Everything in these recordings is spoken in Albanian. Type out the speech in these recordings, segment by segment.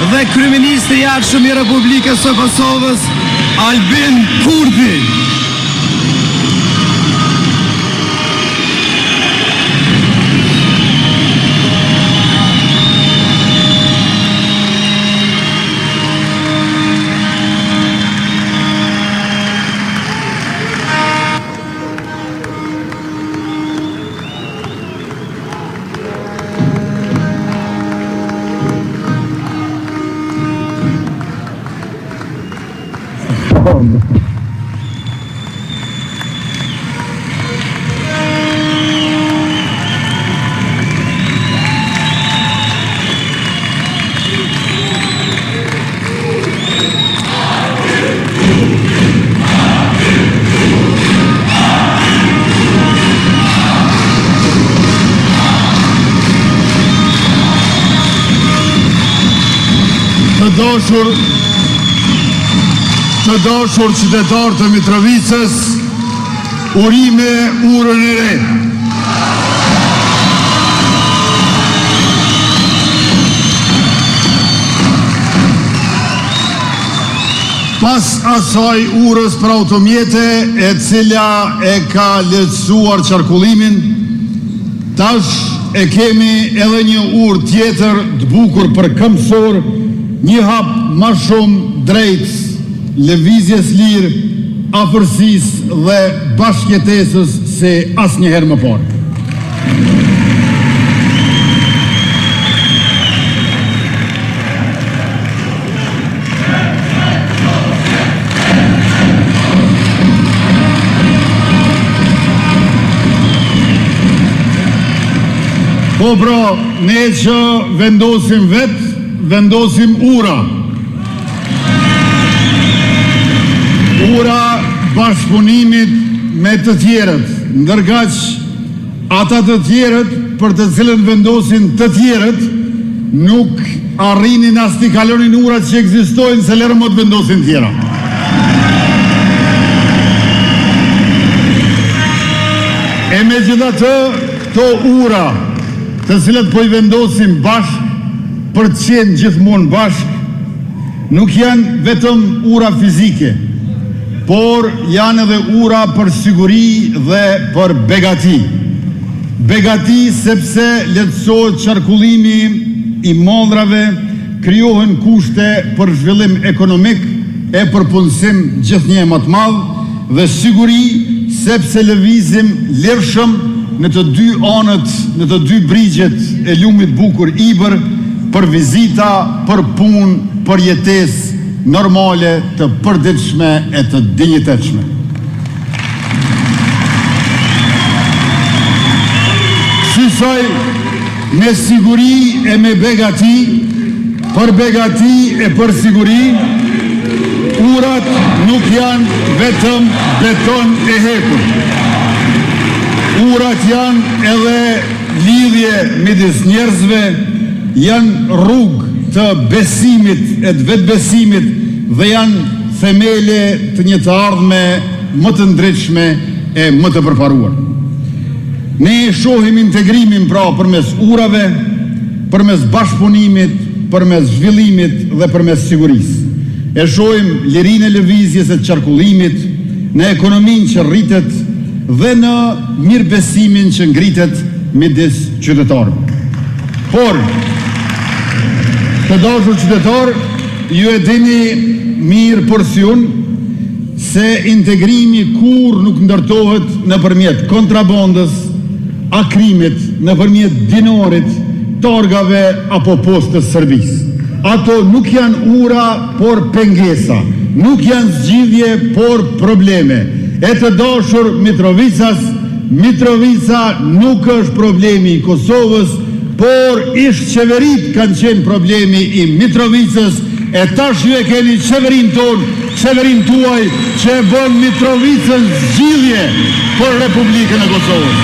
dhe kryeministri i ardhshëm i Republikës së Kosovës, Albin Kurti. Të dashur qytetarë të Mitrovicës, urime urën e re. Pas asaj urës për automjete e cila e ka lehtësuar qarkullimin, tash e kemi edhe një urë tjetër të bukur për këmbësor, një hap ma shumë drejt lëvizjes lirë, afërsisë dhe bashkëjetesës se asnjëherë më parë. Po pra, ne që vendosim vetë, vendosim ura. Ura bashkëpunimit me të tjerët, ndërkaq ata të tjerët për të cilën vendosin të tjerët nuk arrinin as t'i kalonin urat që ekzistojnë se lërë më të vendosin tjera. E me gjithatë, këto ura të cilët po i vendosim bashkë për të qenë gjithmonë bashkë, nuk janë vetëm ura fizike, por janë edhe ura për siguri dhe për begati. Begati sepse lehtësohet qarkullimi i mollrave, krijohen kushte për zhvillim ekonomik e për punësim gjithnjë më të madh, dhe siguri sepse lëvizim lirshëm në të dy anët, në të dy brigjet e lumit bukur Ibër, për vizita, për punë, për jetesë normale të përditshme e të dinjitetshme. Shisoj me siguri e me begati, për begati e për siguri, urat nuk janë vetëm beton e hekur. Urat janë edhe lidhje midis njerëzve, janë rrugë të besimit e të vetbesimit dhe janë themele të një të ardhme më të ndritshme e më të përparuar. Ne shohim integrimin pra përmes urave, përmes bashkëpunimit, përmes zhvillimit dhe përmes sigurisë. E shohim lirinë e lëvizjes e të qarkullimit, në ekonominë që rritet dhe në mirëbesimin që ngritet midis qytetarëve. Por, të dashur qytetarë, ju e dini mirë porsion se integrimi kur nuk ndërtohet nëpërmjet kontrabandës, akrimit, nëpërmjet dinarit, targave apo postës sërbisë. Ato nuk janë ura, por pengesa, nuk janë zgjidhje, por probleme. E të dashur Mitrovicas, Mitrovica nuk është problemi i Kosovës, por ish qeverit kanë qenë problemi i Mitrovicës, e tash ju e keni qeverin ton, qeverin tuaj, që e bën Mitrovicën zgjidhje për Republikën e Kosovës.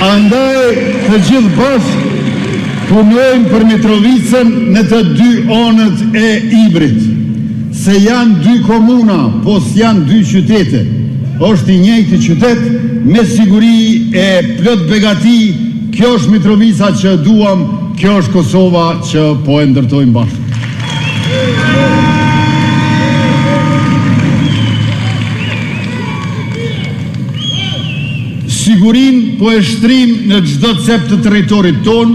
Andaj të gjithë bashkë punojmë për Mitrovicën në të dy anët e Ibrit, se janë dy komuna, po s'janë dy qytete. Është i njëjti qytet, me siguri e plot begati, kjo është Mitrovica që duam, kjo është Kosova që po e ndërtojmë bashkë. Sigurin po e shtrim në çdo cep të territorit ton,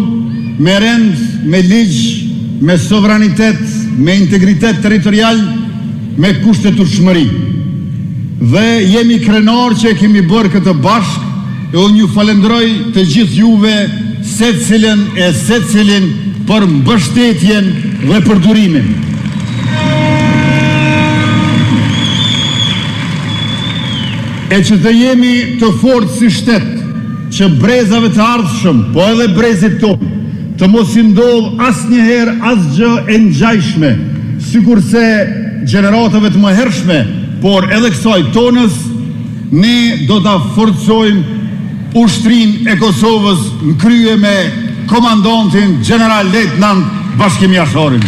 me rend, me ligj, me sovranitet, me integritet territorial, me kushtetutshmëri. Dhe jemi krenar që e kemi bërë këtë bashkë, e unë ju falenderoj të gjithë juve secilin për mbështetjen dhe për durimin. E që të jemi të fortë si shtet, që brezave të ardhshëm, po edhe brezit tonë, të mos i ndodh asnjëherë asgjë e ngjajshme, sikurse gjeneratave të mëhershme, por edhe kësaj tonës, ne do ta forcojmë ushtrinë e Kosovës në krye me komandantin General Lejtnant Bashkim Jasharin.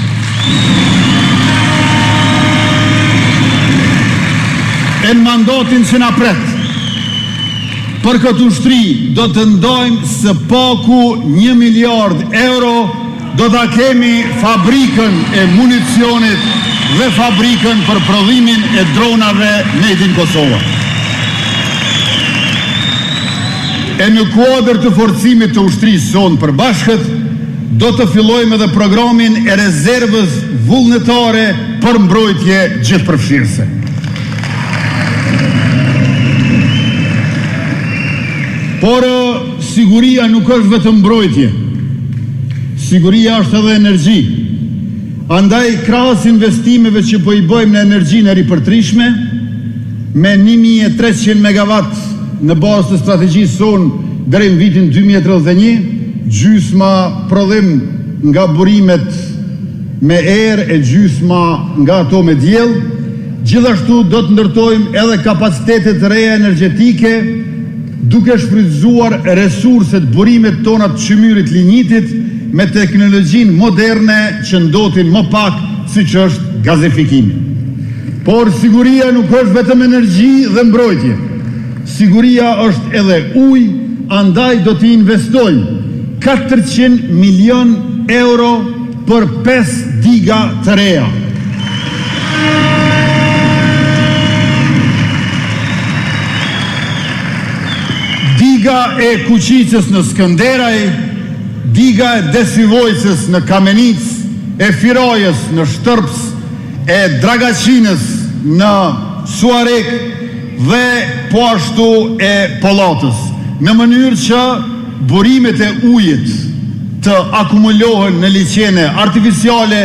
E në mandatin që na pret, për këtë ushtri do të ndojmë së paku 1 miliard euro, do të kemi fabrikën e municionit dhe fabrikën për prodhimin e dronave Made in Kosova. E në kuadër të forcimit të ushtrisë sonë për bashkët, do të fillojmë edhe programin e rezervës vullnetare për mbrojtje gjithëpërfshirëse. Por siguria nuk është vetëm mbrojtje. Siguria është edhe energji. Andaj krahas investimeve që po i bëjmë në energjinë e ripërtrishme, me 1300 megawatt në bazë të strategjisë sonë deri në vitin 2031, gjysma prodhim nga burimet me erë e gjysma nga ato me diell. Gjithashtu do të ndërtojmë edhe kapacitetet reja energjetike, duke shfrytzuar resurset burimet tona të çmyrit lignitit me teknologjinë moderne që ndotin më pak, siç është gazifikimi. Por siguria nuk është vetëm energji dhe mbrojtje. Siguria është edhe ujë, andaj do të investojmë 400 milion euro për 5 diga të reja. Diga e Kuqicës në Skënderaj, diga e Desivojcës në Kamenic, e Firajës në Shtërps, e Dragaçinës në Suarek dhe po ashtu e Pollatës, në mënyrë që burimet e ujit të akumulohen në liqene artificiale,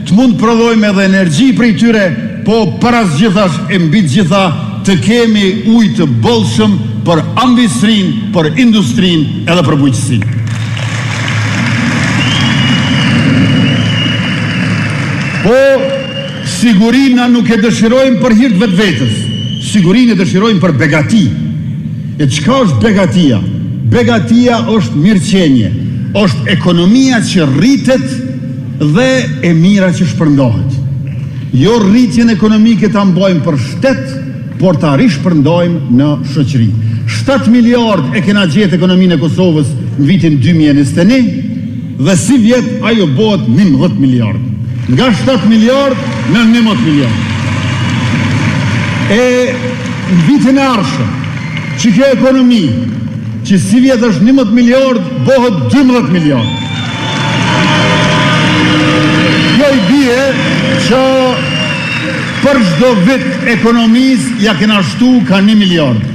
të mund prodhojmë edhe energji prej tyre, po përasgjithash e mbi të gjitha të kemi ujë të bollshëm për ambistrin, për industrin edhe për bujqësin. Po, sigurina nuk e dëshirojmë për hir të vetvetes. Sigurinë e dëshirojmë për begati. E çka është begatia? Begatia është mirëqenie, është ekonomia që rritet dhe e mira që shpërndohet. Jo rritjen ekonomike ta mbajmë për shtet, por ta rishpërndojmë në shoqëri. 7 miliard e kena gjetë ekonominë e Kosovës në vitin 2021 dhe si vjet ajo bëhet 11 miliard. Nga 7 miliard në 11 miliard. E në vitin e ardhshëm, që kjo ekonomi, që si vjet është 11 miliard, bëhet 12 miliard. Kjo i bie që për çdo vit ekonomisë ja kena shtu ka 1 miliard.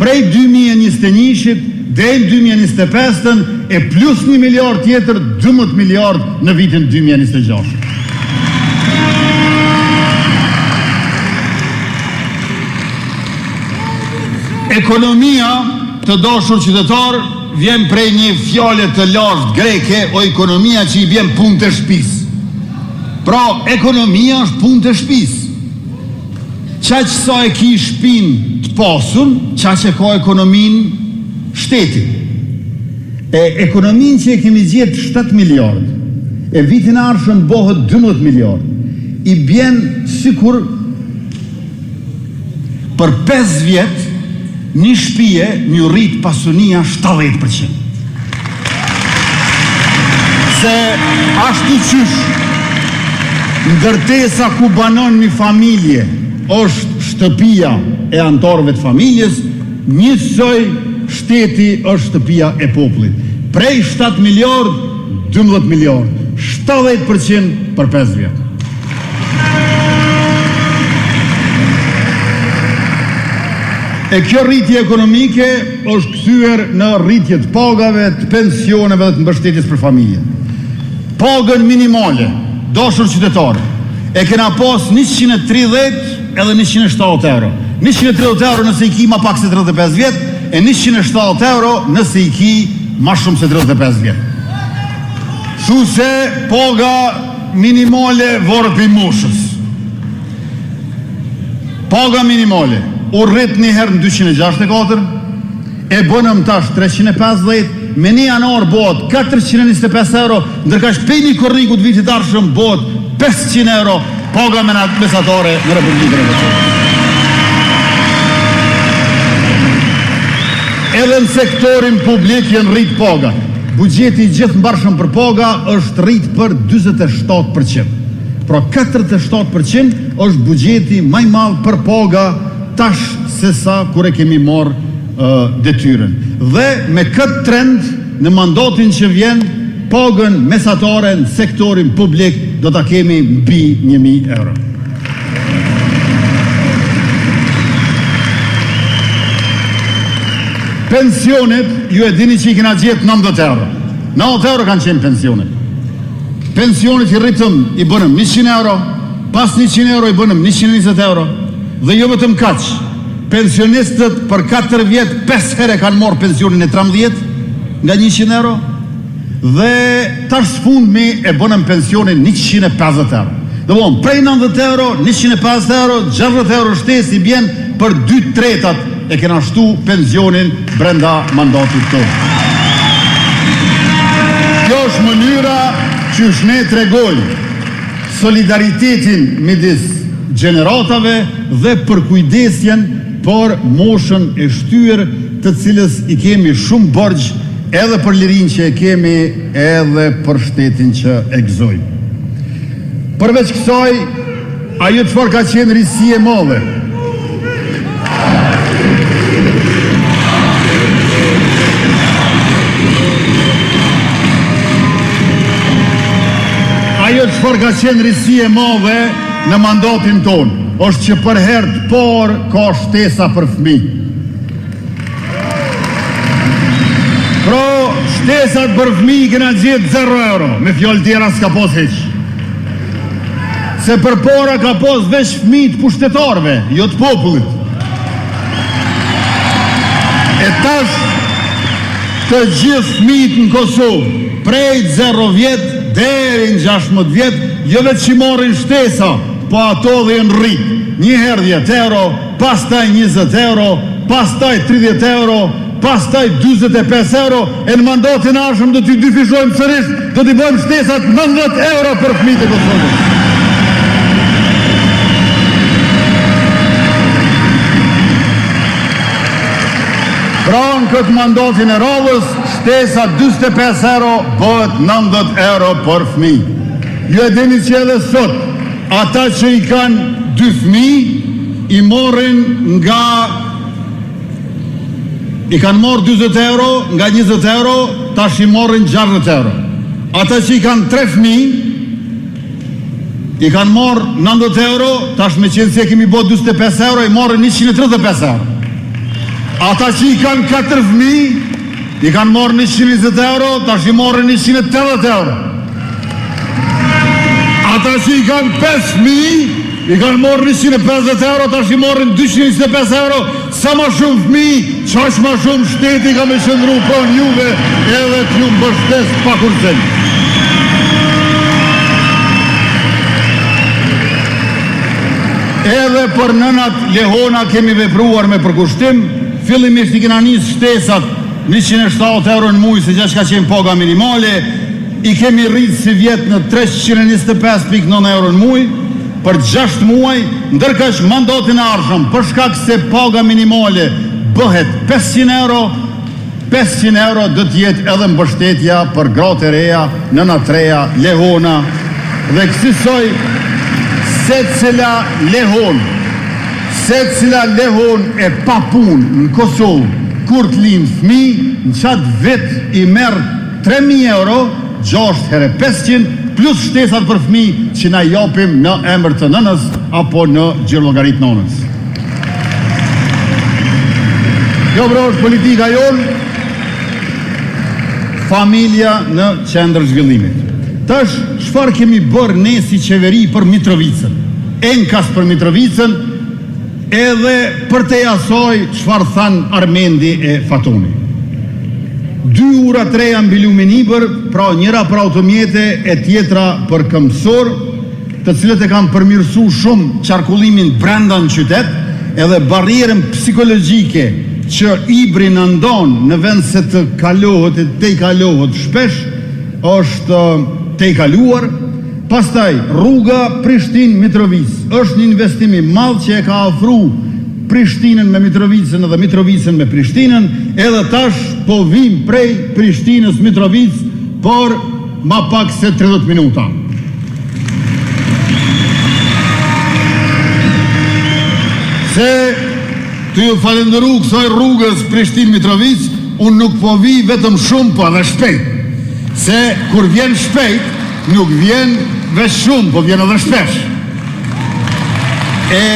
Prej 2021-shit deri në 2025 e plus 1 miliard tjetër, 12 miliard në vitin 2026. Ekonomia, të dashur qytetar, vjen prej një fjale të lashtë greke, o ekonomia që i vjen punë të shtëpisë. Pra, ekonomia është punë të shtëpisë. Qa që sa e ki shpin të pasun, qa që ka ekonomin shteti. E ekonomin që e kemi gjetë 7 miliard, e vitin ardhshëm bëhet 12 miliard, i bjen sikur për 5 vjet një shtëpie një rrit pasunia 70%. se ashtu qysh ndërtesa ku banon një familje është shtëpia e antarëve të familjes, njësoj shteti është shtëpia e popullit. Prej 7 miliard, 12 miliard, 70% për 5 vjetë. E kjo rritje ekonomike është kthyer në rritje të pagave, të pensioneve dhe të mbështetjes për familje. Pagën minimale, dashur qytetarë, e kena pas 130 edhe 170 euro. 130 euro nëse i ki ma pak se 35 vjetë, e 170 euro nëse i ki ma shumë se 35 vjetë. Thu se paga minimale vorët për moshës. Paga minimale u rrit një herë në 264, e bënëm tash 350, me një janar bëhet 425 euro, ndërka shpejni korriku të vitit arshëm bëhet 500 euro paga mesatare në Republikën e Kosovës. Edhe në sektorin publik janë rrit paga. Buxheti gjithë mbarshëm për paga është rrit për 47%. Pra 47% është buxheti më i madh për paga tash se sa kur e kemi marrë detyren. Dhe me këtë trend në mandatin që vjen, pagën mesatare në sektorin publik do ta kemi mbi 1.000 euro. Pensionet, ju e dini që i kena gjetë 90 euro. 90 euro kanë qenë pensionet. Pensionet i rritëm i bënëm 100 euro, pas 100 euro i bënëm 120 euro, dhe jo vetëm kaq, pensionistët për 4 vjetë 5 herë kanë morë pensionin e 13 nga 100 euro, dhe tash fundmi e bënëm pensionin 150 euro. Dhe bon, prej 90 euro, 150 euro, 60 euro shtesë i bjen për 2/3 e kena shtu pensionin brenda mandatit tonë. Kjo është mënyra që ne tregojmë solidaritetin midis gjeneratave dhe përkujdesjen për moshën e shtyrë, të cilës i kemi shumë borxh edhe për lirinë që e kemi, edhe për shtetin që e gëzojmë. Përveç kësaj, ajo çfarë ka qenë risi e madhe. Ajo çfarë ka qenë risi e madhe në mandatin tonë, është që për herë të parë ka shtesa për fëmijë. Pra, shtesat për fëmijë kena gjetë 0 euro, me fjalë tjera s'ka pas hiç. Se për para ka pas veç fëmijë të pushtetarëve, jo të popullit. E tash të gjithë fëmijët në Kosovë, prej 0 vjetë deri në 16 vjetë, jo vetë që marrin shtesa, po ato dhe janë rritë. Një herë 10 euro, pastaj 20 euro, pastaj 30 euro, pastaj 25 euro, e në mandatin arshëm do t'i dyfishojmë sërish, do t'i bëjmë shtesat 90 euro për fëmijët e Kosovës. Pra në këtë mandatin e radhës, shtesa 25 euro bëhet 90 euro për fëmijë. Ju e dini që edhe sot, ata që i kanë 2 fëmijë, i morrin nga... I kanë morë 20 euro, nga 20 euro, tash i morrin 60 euro. Ata që i kanë 3 fëmijë, i kanë morë 90 euro, tash me qenë se kemi bërë 25 euro, i morrin 135 euro. Ata që i kanë 4 fëmijë, i kanë morë 120 euro, tash i morën 180 euro. Ata që i kanë 5 fëmijë, i kanë morë 150 euro, tash i morën 225 euro. Sa ma shumë fëmijë, qaq ma shumë shteti ka me qëndru pranë juve, edhe t'ju mbështes pa kursen. Edhe për nënat lehona kemi vepruar me përkushtim. Fillimisht i kena nisë shtesat 170 euro në muaj, se që ka qenë paga minimale, i kemi rritë si vjetë në 325.9 euro në muaj, për 6 muaj, ndërka që mandatin e ardhshëm, për shkak se paga minimale bëhet 500 euro, 500 euro do t'jetë edhe mbështetja për gratë e reja, nëna të reja, lehona, dhe kësaj se cila lehon e pa punë në Kosovë, kur të linë fëmi, në qatë vit i merë 3.000 euro, 6 herë 500, plus shtesat për fëmi që na japim në emër të nënës apo në gjirlogarit nënës. Kjo bro është politika jonë, familja në qendër zhvillimit. Tash, çfarë kemi bërë ne si qeveri për Mitrovicën? Enkas për Mitrovicën, edhe për te asaj çfarë than Armendi e Fatoni. 2 ura 3 mbilu me nibër, pra njëra për automjete e tjetra për këmbësor, të cilët e kanë përmirësu shumë qarkullimin brenda në qytet, edhe barrierën psikologjike që Ibri në ndonë në vend se të kalohet e te i kalohet shpesh, është te i kaluar. Pastaj, rruga Prishtinë-Mitrovic është një investim i madh që e ka ofru Prishtinën me Mitrovicën edhe Mitrovicën me Prishtinën, edhe tash po vim prej Prishtinës Mitrovic, por ma pak se 30 minuta. Se të ju falenderu kësaj rrugës Prishtinë-Mitrovic, unë nuk po vi vetëm shumë, po edhe shpejt. Se kur vjen shpejt, nuk vjen veç shumë, po vjen edhe shpesh. E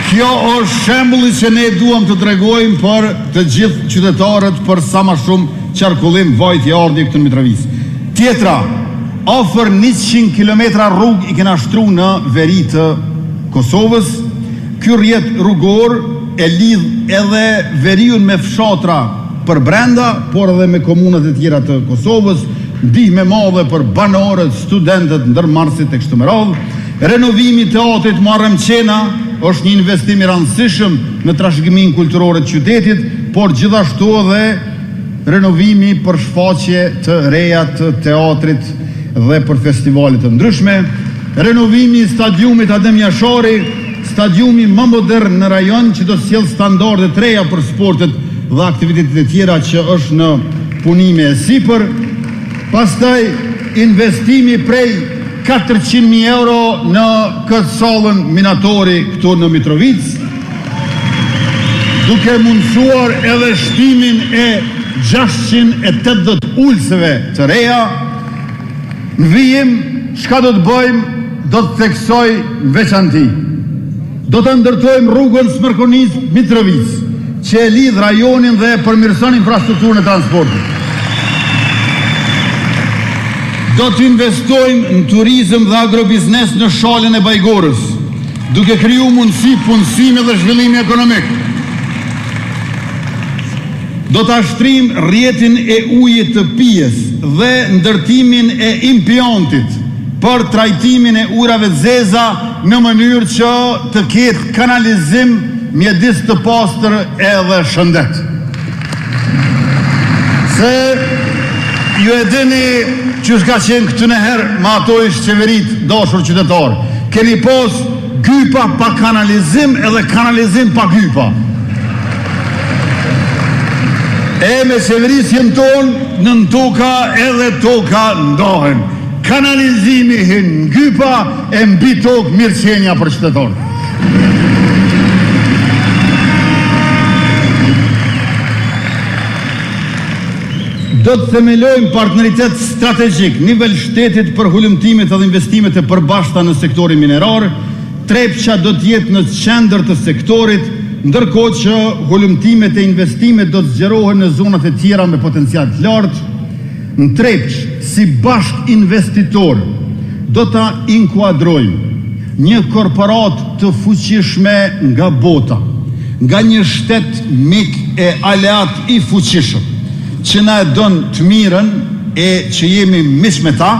kjo është shembulli që ne duam të tregojmë për të gjithë qytetarët për sa ma shumë qarkullim vajtje ardhje këtë në Mitrovic. Tjetra, afër 100 km rrugë i kena shtru në veri të Kosovës. Ky rrjet rrugor e lidh edhe veriun me fshatra për brenda, por edhe me komunat e tjera të Kosovës, ndihme madhe për banorët, studentët, ndërmarrësit e kështu me radhë. Renovimi teatrit Muharremçena është një investim i rëndësishëm në trashëgiminë kulturore të qytetit, por gjithashtu edhe renovimi për shfaqje të reja të teatrit dhe për festivalet të ndryshme. Renovimi i stadiumit Adem Jashari, stadiumi më modern në rajon që do të sjellë standarde të reja për sportet dhe aktivitetet e tjera që është në punime e sipër. Pastaj investimi prej 400.000 euro në këtë sallën minatori këtu në Mitrovic, duke mundësuar edhe shtimin e 680 ulseve të reja. Në vijim, çka do të bëjmë, do të theksoj veçanti. Do të ndërtojmë rrugën Smërkonis-Mitrovic, që e lidh rajonin dhe e përmirëson infrastrukturën e transportit. Do të investojmë në turizëm dhe agrobiznes në shalën e Bajgorës, duke kriju mundësi punësimi dhe zhvillimi ekonomik. Do të ashtrim rrjetin e ujit të pijes dhe ndërtimin e impiontit për trajtimin e ujrave të zeza në mënyrë që të ketë kanalizim mjedis të pastër edhe shëndet. Se ju e dini që s'ka qenë këtë nëherë ma ato ishtë qeverit dashur qytetar. Keni pos gypa pa kanalizim edhe kanalizim pa gypa. E me qeverisjen tonë në toka edhe toka ndohen. Kanalizimi hin gypa e mbi tokë mirëqenja për qytetarët. Do të themelojmë partneritet strategjik nivel shtetit për hulumtimet edhe investimet e përbashkëta në sektorin minerar. Trepça do të jetë në qendër të sektorit, ndërkohë që hulumtimet e investimet do të zgjerohen në zonat e tjera me potencial të lartë. Në Trepç, si bashk investitor, do ta inkuadrojmë një korporat të fuqishme nga bota, nga një shtet mik e aleat i fuqishëm, që na e don të mirën e që jemi miq me ta,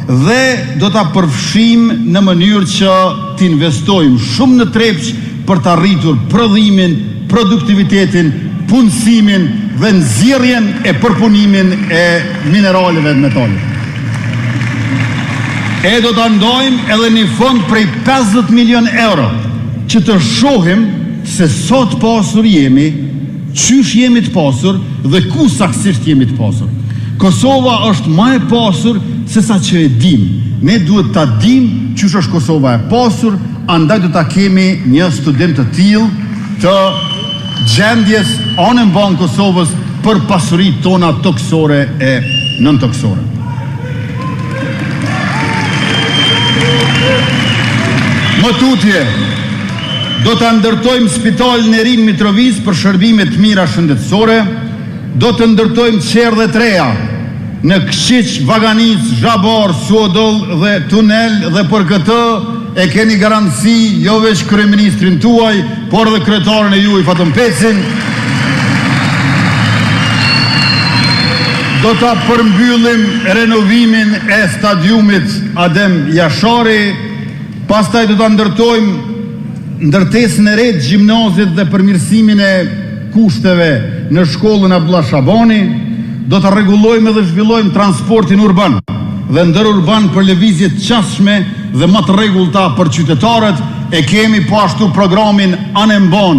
dhe do ta përfshim në mënyrë që të investojmë shumë në Trepç për të arritur prodhimin, produktivitetin, punësimin dhe nxjerrjen e përpunimin e mineraleve dhe metalit. E do të ndojmë edhe një fond prej 50 milion euro që të shohim se sot pasur jemi qysh jemi të pasur dhe ku saksisht jemi të pasur. Kosova është më e pasur se sa që e dim. Ne duhet ta dim qysh është Kosova e pasur, andaj do ta kemi një student të tillë të gjendjes anën banë Kosovës për pasurit tona toksore e nën-toksore. Më tutje, do të ndërtojmë spitalin e rinë Mitrovic për shërbime të mira shëndetësore, do të ndërtojmë qerdhe të reja në Këshiq, Vaganic, Zhabar, Suodoll dhe Tunel, dhe për këtë e keni garanci jo veç kryeministrin tuaj, por dhe kryetarin e juaj Fatëm Pecin. Do ta përmbyllim renovimin e stadiumit Adem Jashari, pastaj do ta ndërtojmë ndërtesën e re të gjimnazit dhe përmirësimin e kushteve në shkollën Abdullah Shabani, do të rregullojmë dhe zhvillojmë transportin urban dhe ndërurban për lëvizje të qasshme dhe më të rregullta për qytetarët. E kemi po ashtu programin Anemban,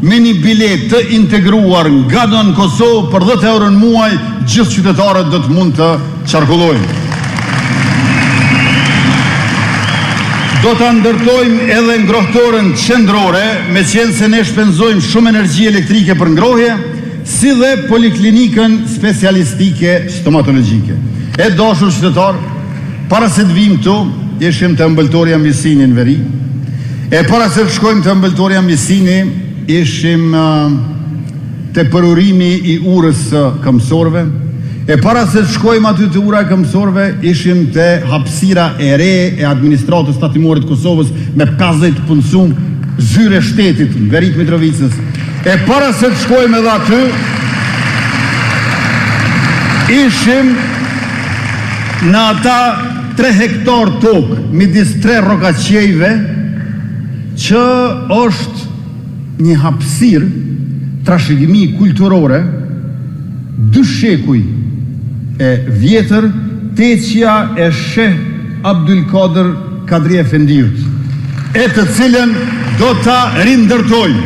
me një bilet të integruar nga do në Kosovë për 10 euro në muaj, gjithë qytetarët do të mund të qarkullojnë. Do të ndërtojmë edhe ngrohtorën qendrore, me qenë se ne shpenzojmë shumë energji elektrike për ngrohje, si dhe poliklinikën specialistike stomatologjike. E dashur qytetar, para se të vim tu, ishim të ëmbëltoria Mjësini në veri, e para se të shkojmë të ëmbëltoria Mjësini, ishim të përurimi i urës këmsorve, e para se të shkojmë aty të ura e këmsorve, ishim të hapësira e re e administratës tatimore të Kosovës me 50 punësum zyre shtetit në verit Mitrovicës. E para se të shkojmë edhe aty, ishim në ata 3 hektar tokë midis 3 rokaqejve, që është një hapësirë trashëgimi kulturore 2 shekuj e vjetër, teqja e Sheh Abdulkader Kadri Efendiut, e të cilën do ta rindërtojmë.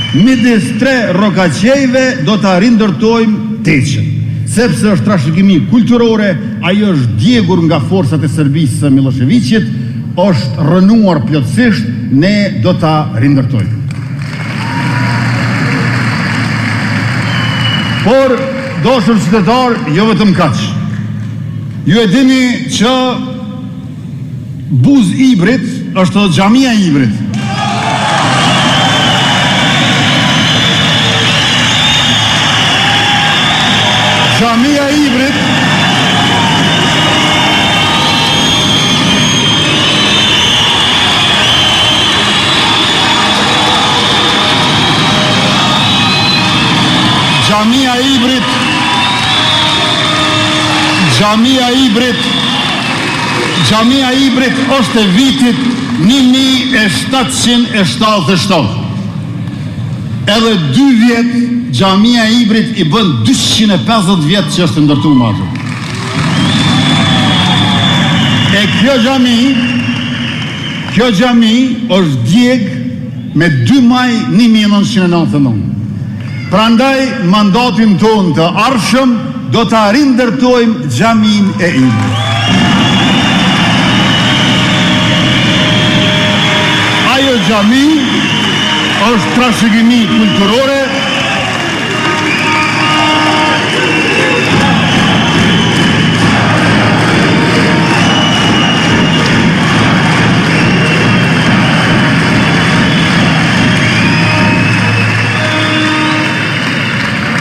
Midis 3 rokaqejve do ta rindërtojmë teqen, sepse është trashëgimi kulturore, ajo është djegur nga forcat e Serbisë së Miloševićit, është rënuar plotësisht, ne do ta rindërtojmë. Por, dashur qytetar, jo vetëm kaq. Ju e dini që Buz Ibrit është xhamia e Ibrit. Xhamia e Ibrit Xhamia e Ibrit është e vitit 1777. Edhe 2 vjet Xhamia e Ibrit i bën 250 vjet që është ndërtuar aty. E kjo xhami është djeg me 2 maj 1999. Prandaj mandatin tonë të ardhshëm do ta rindërtojmë xhamin e Ibrit. Ajo xhami është trashëgimi kulturore,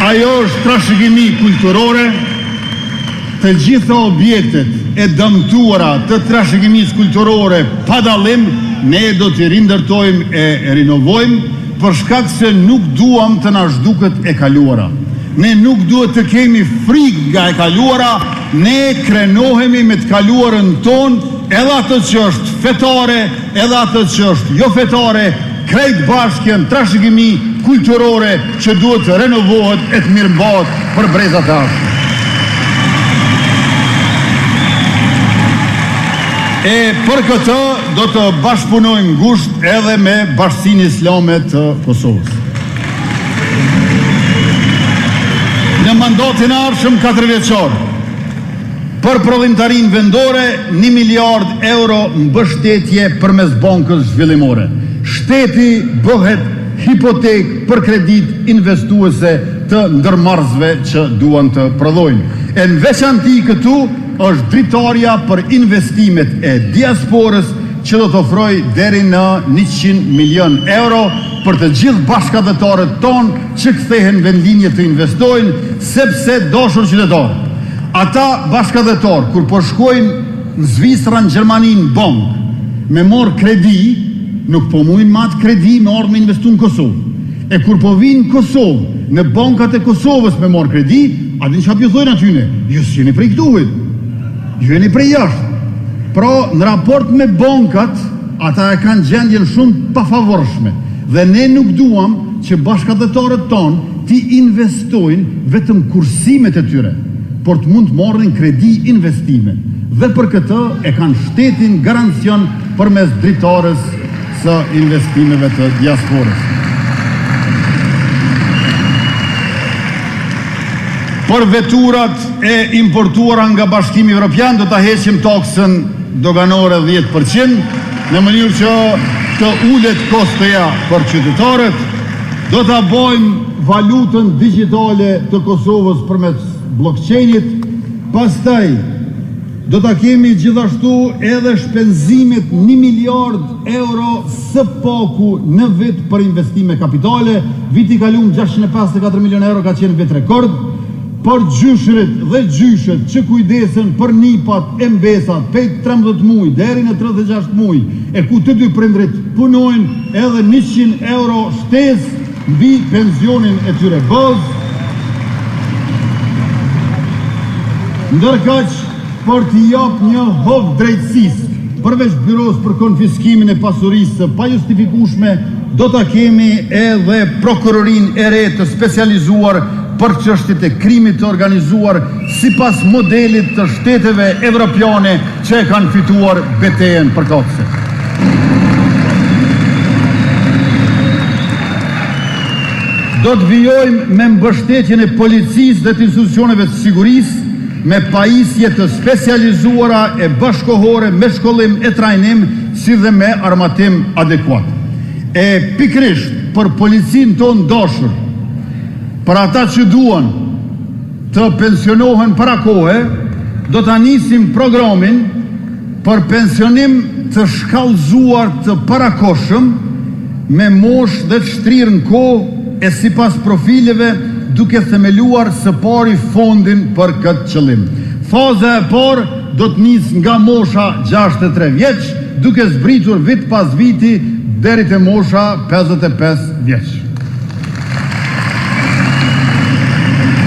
ajo është trashëgimi kulturore, të gjitha objektet e dëmtuara të trashëgimisë kulturore pa dallim, ne do t'i rindërtojmë e rinovojmë, për shkak se nuk duam të na zhduket e kaluara. Ne nuk duhet të kemi frikë nga e kaluara, ne krenohemi me të kaluarën tonë, edhe atë që është fetare, edhe atë që është jo fetare, krejt bashkën trashëgimi kulturore që duhet të renovohet e të mirëmbahet për brezat e ardhshme. E për këtë do të bashkëpunojmë ngushtë edhe me Bashkinë Islame të Kosovës. mandatin e ardhshëm 4 vjeçor. Për prodhimtarinë vendore 1 miliard euro mbështetje përmes bankës zhvillimore. Shteti bëhet hipotekë për kredit investuese të ndërmarrësve që duan të prodhojnë. E në veçanti këtu është dritarja për investimet e diasporës që do të ofroj deri në 100 milion euro për të gjithë bashkëdhetarët tonë që kthehen vendlinje të investojnë, sepse dashur qytetarë, ata bashkëdhetarë kur po shkojnë në Zvicra, në Gjermani, në bankë me marrë kredi, nuk po mujnë matë kredi me ardhë me investu në Kosovë. E kur po vinë në Kosovë, në bankat e Kosovës me marrë kredi, adin që apjo thojnë atyne, ju s'jeni prej këtuhit, ju jeni prej jashtë. Pra, në raport me bankat, ata e kanë gjendjen shumë pafavorshme. Dhe ne nuk duam që bashkëdhetarët tonë ti investojnë vetëm kursimet e tyre, por të mund të marrin kredi investime. Dhe për këtë e kanë shtetin garancion përmes dritarës së investimeve të diasporës. Për veturat e importuara nga Bashkimi Evropian do ta heqim taksën doganore 10% në mënyrë që të ulet kosteja për qytetarët. Do ta bëjmë valutën digjitale të Kosovës përmes blockchainit. Pastaj do ta kemi gjithashtu edhe shpenzimet 1 miliard euro së paku në vit për investime kapitale. Viti i kaluar 654 milion euro ka qenë vit rekord. Për gjyshrit dhe gjyshet që kujdesen për nipat e mbesat pej 13 muaj deri në 36 muaj, e ku të dy prindrit punojnë, edhe 100 euro shtesë mbi pensionin e tyre bazë. Ndërkaq për t'i jap një hov drejtësisë, përveç byros për konfiskimin e pasurisë pa justifikueshme, do ta kemi edhe prokurorin e re të specializuar për çështjet e krimit të organizuar sipas modelit të shteteve evropiane që e kanë fituar betejën përkatëse. Do të vijojmë me mbështetjen e policisë dhe të institucioneve të sigurisë, me pajisje të specializuara e bashkohore me shkollim e trajnim, si dhe me armatim adekuat. E pikrisht për policinë tonë dashur, për ata që duan të pensionohen para kohe, do të nisim programin për pensionim të shkallëzuar të parakoshëm me mosh dhe të shtrirë në kohë e sipas profileve, duke themeluar së pari fondin për këtë qëllim. Faza e parë do të nis nga mosha 63 vjeç, duke zbritur vit pas viti deri te mosha 55 vjeç.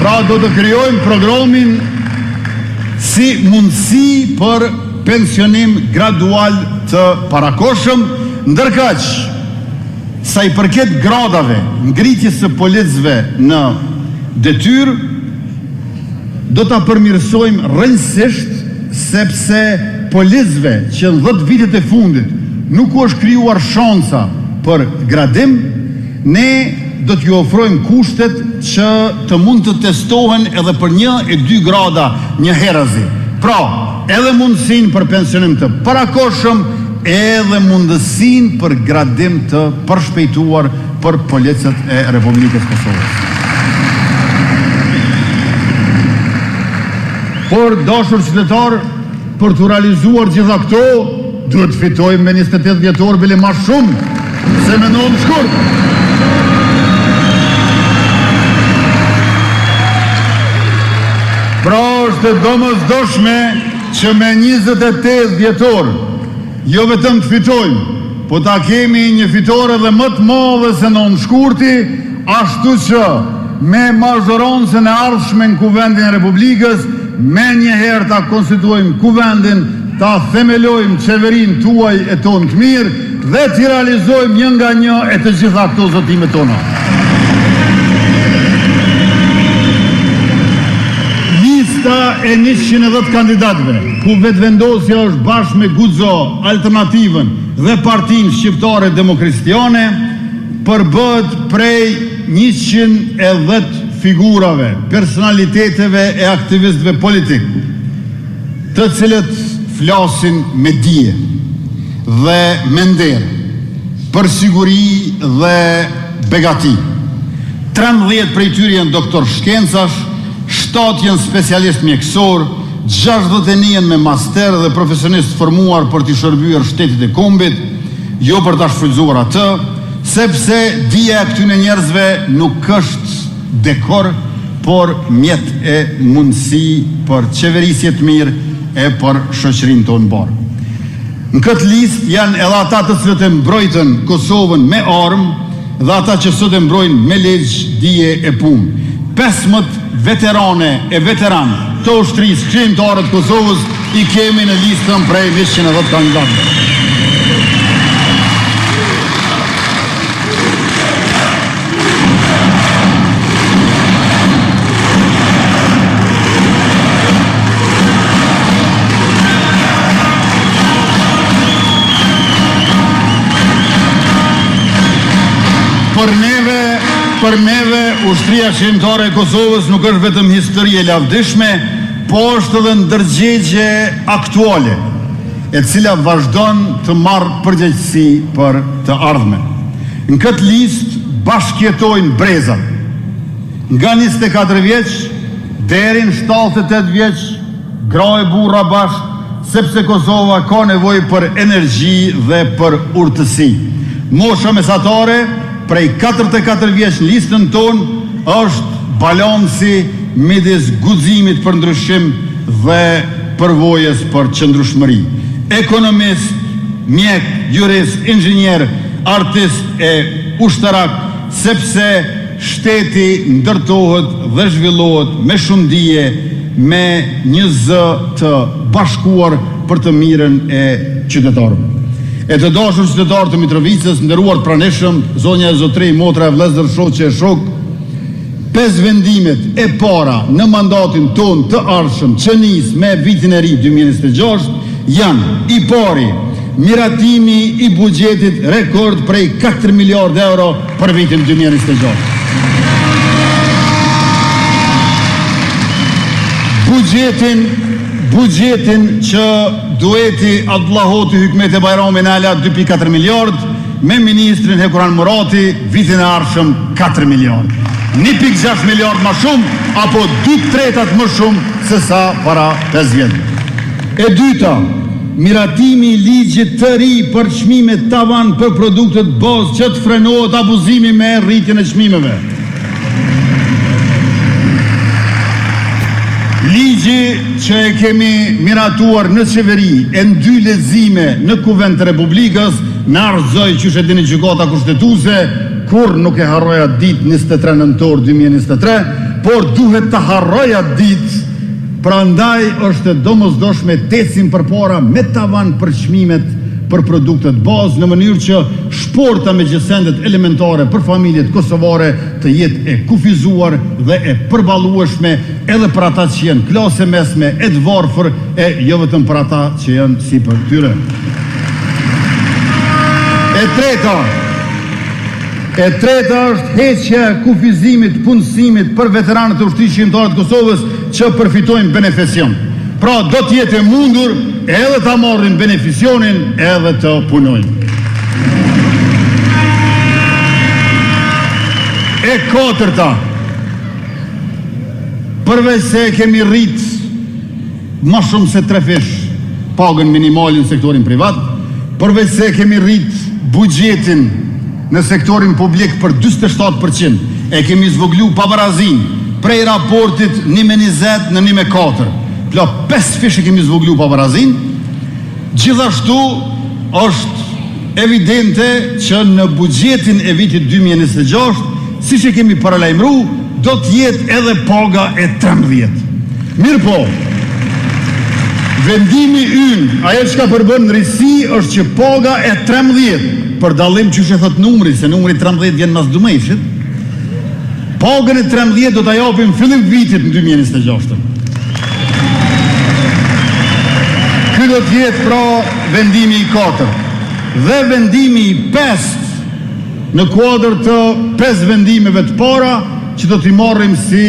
Pra do të krijojmë programin si mundësi për pensionim gradual të parakoshëm, ndërkaq sa i përket gradave ngritjes së policëve në detyrë, do ta përmirësojmë rrënjësisht, sepse policëve që në 10 vitet e fundit nuk u është krijuar shansa për gradim, ne do t'ju ofrojmë kushtet që të mund të testohen edhe për 1 e 2 grada një herazi. Pra, edhe mundësin për pensionim të parakoshëm, edhe mundësin për gradim të përshpejtuar për policët e Republikës Kosovës. Por, dashur qytetar, për të realizuar gjitha këto, duhet fitojmë me 28 vjetor bile ma shumë se me në shkurt. Pra është domosdoshme që me 28 vjetor jo vetëm të fitojmë, po ta kemi një fitore dhe më të madhe se në shkurti, ashtu që me mazhoroncën e ardhshme në kuvendin e Republikës, me njëherë ta konstituojmë kuvendin, ta themelojmë qeverin tuaj e tonë të mirë dhe t'i realizojmë një nga një e të gjitha këto zotimet tona. Lista e 110 kandidatëve, ku vetëvendosja është bashkë me Guxo, Alternativën dhe Partinë Shqiptare Demokristiane, përbëhet prej 110 figurave, personaliteteve e aktivistëve politik, të cilët flasin me dije dhe me nder, për siguri dhe begati. 13 prej tyre janë doktor shkencash, 7 janë specialist mjekësor, 61 me master dhe profesionist formuar për t'i shërbyer shtetit e kombit, jo për t'a shfrytzuar atë, sepse dija e këtyne njerëzve nuk është dekor, por mjet e mundësi për qeverisje të mirë e për shoqërinë tonë barë. Në këtë list janë edhe ata të cilët e mbrojtën Kosovën me armë dhe ata që sot e mbrojnë me legj, dije e punë. 15 veterane e veteran të ushtrisë krijimtare të Kosovës i kemi në listën prej 110 kandidatëve. Për neve, ushtria krijimtare e Kosovës nuk është vetëm histori e lavdishme, po është edhe ndërgjegje aktuale, e cila vazhdon të marrë përgjegjësi për të ardhmen. Në këtë list bashkjetojnë brezat, nga 24 vjeç deri në 78 vjeç, gra e burra bashkë, sepse Kosova ka nevojë për energji dhe për urtësi. Mosha mesatare prej 44 vjeç në listën tonë është balansi midis guximit për ndryshim dhe përvojës për qëndrueshmëri. Ekonomist, mjek, jurist, inxhinier, artist e ushtarak, sepse shteti ndërtohet dhe zhvillohet me shumë dije, me një zë të bashkuar për të mirën e qytetarëve. E të dashur qytetarë të Mitrovicës, nderuar pranishëm, zonja e zotëri, motra e vëllezër, shoqe e shok, 5 vendimet e para në mandatin ton të ardhshëm që nis me vitin e ri 2026 janë: i pari, miratimi i buxhetit rekord prej 4 miliardë euro për vitin 2026. Buxhetin që duheti Allahoti Hykmet e Bajrami në ala 2.4 miliard, me ministrin Hekuran Murati vitin e ardhshëm 4 miliard. 1.6 miliard më shumë, apo 2/3 më shumë se sa para 5 vjet. E dyta, miratimi i ligjit të ri për çmime tavan për produktet bazë që të frenohet abuzimi me rritjen e çmimeve. Ligji që e kemi miratuar në qeveri e në 2 lexime në Kuvend të Republikës në arzoj që e dini gjykata kushtetuese, kur nuk e harroja ditë 23 nëntor 2023, por duhet të harroja ditë, prandaj është domosdoshme të ecim përpara me tavan për çmimet për produktet bazë, në mënyrë që shporta me gjësendet elementare për familjet kosovare të jetë e kufizuar dhe e përballueshme edhe për ata që janë klase mesme, e të varfër, e jo vetëm për ata që janë si për tyre. E treta është heqja e kufizimit punësimit për veteranët e ushtrisë shqiptare të Kosovës që përfitojnë beneficion. Pra do të jetë e mundur edhe ta marrin beneficionin edhe të punojnë. E katërta, përveç se kemi rrit më shumë se 3 fish pagën minimalin në sektorin privat, përveç se kemi rrit buxhetin në sektorin publik për 47%, e kemi zvoglu pabarazin prej raportit 1/20 në 1/4. Pla 5 fish e kemi zvoglu pabarazin. Gjithashtu është evidente që në buxhetin e vitit 2026, si që kemi paralajmëru, do të jetë edhe paga e 13. Mirë po, vendimi ynë, ajo që ka përbën në risi, është që paga e 13, për dallim që thot numri, se numri 13 vjen mas dumejshit, pagën e 13 do të japim fillim vitit në 2026. Ky do të jetë pra vendimi i 4. Dhe vendimi i 5 në kuadër të 5 vendimeve të para që do t'i marrim si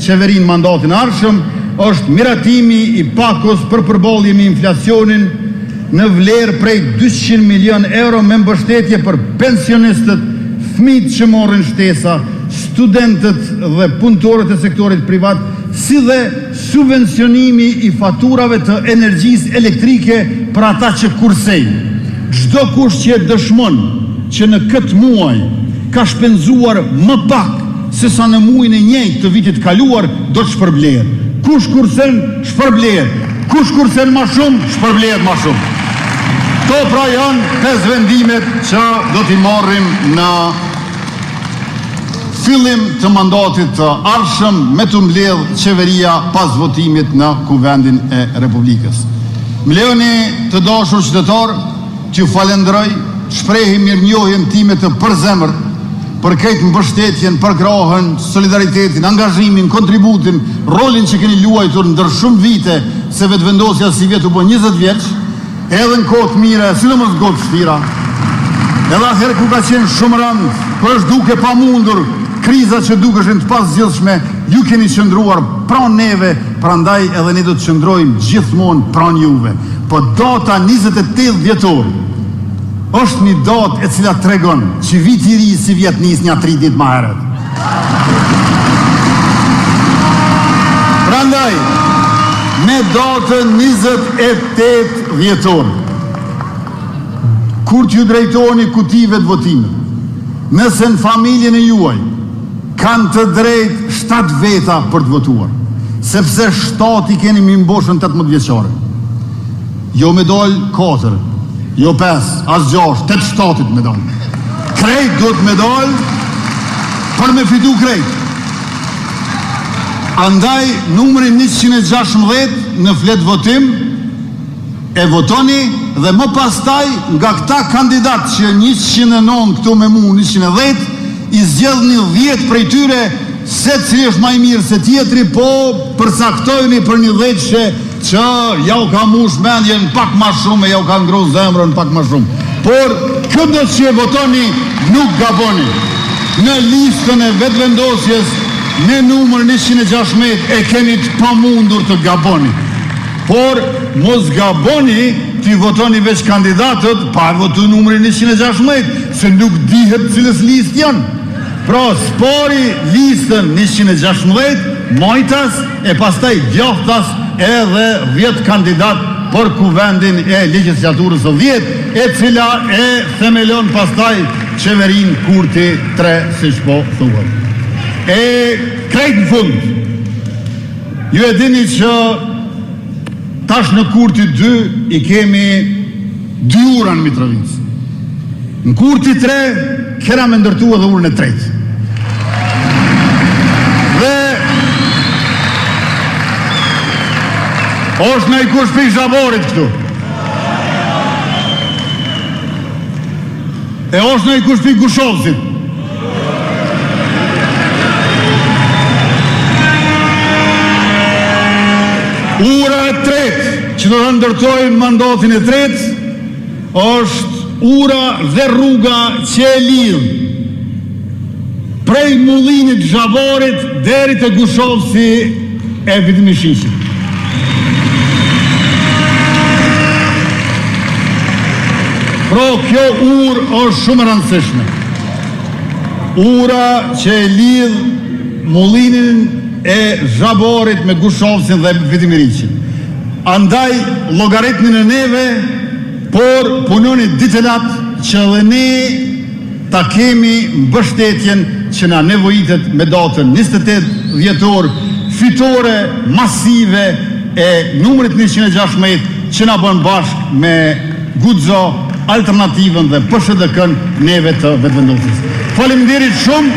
qeverin mandatin arshëm është miratimi i pakos për përballje me inflacionin në vlerë prej 200 milion euro me mbështetje për pensionistët, fëmijët që marrin shtesa, studentët dhe punëtorët e sektorit privat, si dhe subvencionimi i faturave të energjisë elektrike për ata që kursejnë. Çdo kush që dëshmon që në këtë muaj ka shpenzuar më pak se sa në muajin e njëjtë të vitit kaluar, do të shpërblehet. Kush kursen, shpërblehet. Kush kursen më shumë, shpërblehet më shumë. Këto pra janë 5 vendimet që do t'i marrim në fillim të mandatit të ardhshëm me të mbledh qeveria pas votimit në Kuvendin e Republikës. Më lejoni të dashur qytetar, t'ju falenderoj, shprehi mirënjohjen time të përzemërt për këtë mbështetjen, përkrahën, solidaritetin, angazhimin, kontributin, rolin që keni luajtur ndër shumë vite, se vetëvendosja si vjet u bë 20 vjeç, edhe në kohë të mire, sidomos kohë të vështira, edhe atëherë ku ka qenë shumë rënd, kur është duke pamundur, kriza që dukeshin të pasgjithshme, ju keni qëndruar pranë neve, prandaj edhe ne do të qëndrojmë gjithmonë pranë juve. Po data 28 dhjetor është një datë e cila tregon që viti i ri si vjet nis një 3 ditë më herët. Prandaj, me datën 28 dhjetor, kur t'ju drejtoni kutive të votimit, nëse në familjen e juaj kanë të drejtë 7 veta për të votuar, sepse 7 i keni mi mboshën 18 vjeçare. Jo me dal 4, jo 5, as 6, 8 shtatit me dal. Krejt duhet me dal për me fitu krejt. Andaj numrin 116 në flet votim e votoni dhe më pastaj nga këta kandidat që 109 këtu me mu 110 i zgjedhni 10 prej tyre se cili është më i mirë se tjetri, po përcaktojni për një 10 që ja u ka mush mendjen pak ma shumë e ja u ka ngru zemrën pak ma shumë. Por këtë që e votoni nuk gaboni. Në listën e vetëvendosjes në numër 116 e keni të pamundur të gaboni. Por mos gaboni t'i votoni veç kandidatët pa votu numërin 116, se nuk dihet cilës list janë. Pra spari listën 116, majtas e pastaj djaftas edhe 10 kandidat për kuvendin e legjislaturës së 10, e cila e themelon pastaj qeverin Kurti 3, siç po thuhet. E krejt në fund, ju e dini që tash në Kurti 2 i kemi 2 ura në Mitrovic. Në Kurti 3 kena me ndërtu edhe urën e 3. Dhe është në i kush për i Zhavorit këtu. E është në i kush për i Gushovësit. Ura e 3 që do të ndërtojnë mandatin e 3 është ura dhe rruga që e lidh prej mullinit Zhavorit deri te Gushovësi e Vitmishishit. Pro kjo urë është shumë rëndësishme. Ura që e lidh mullinin e Zhavorit me Gushovësin dhe Vitimirishin. Andaj llogaritnin e neve, por punoni ditelat që dhe ne ta kemi mbështetjen që na nevojitet me datën 28 dhjetor, fitore masive e numrit 116 që na bën bashk me Guxo, Alternativën dhe PSHDK-n neve të vetëvendosjes. Faleminderit shumë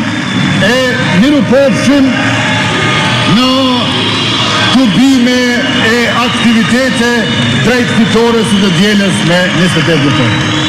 e miru pofshim në kubime e aktivitete drejt fitores së të dielës me 28 dhjetor.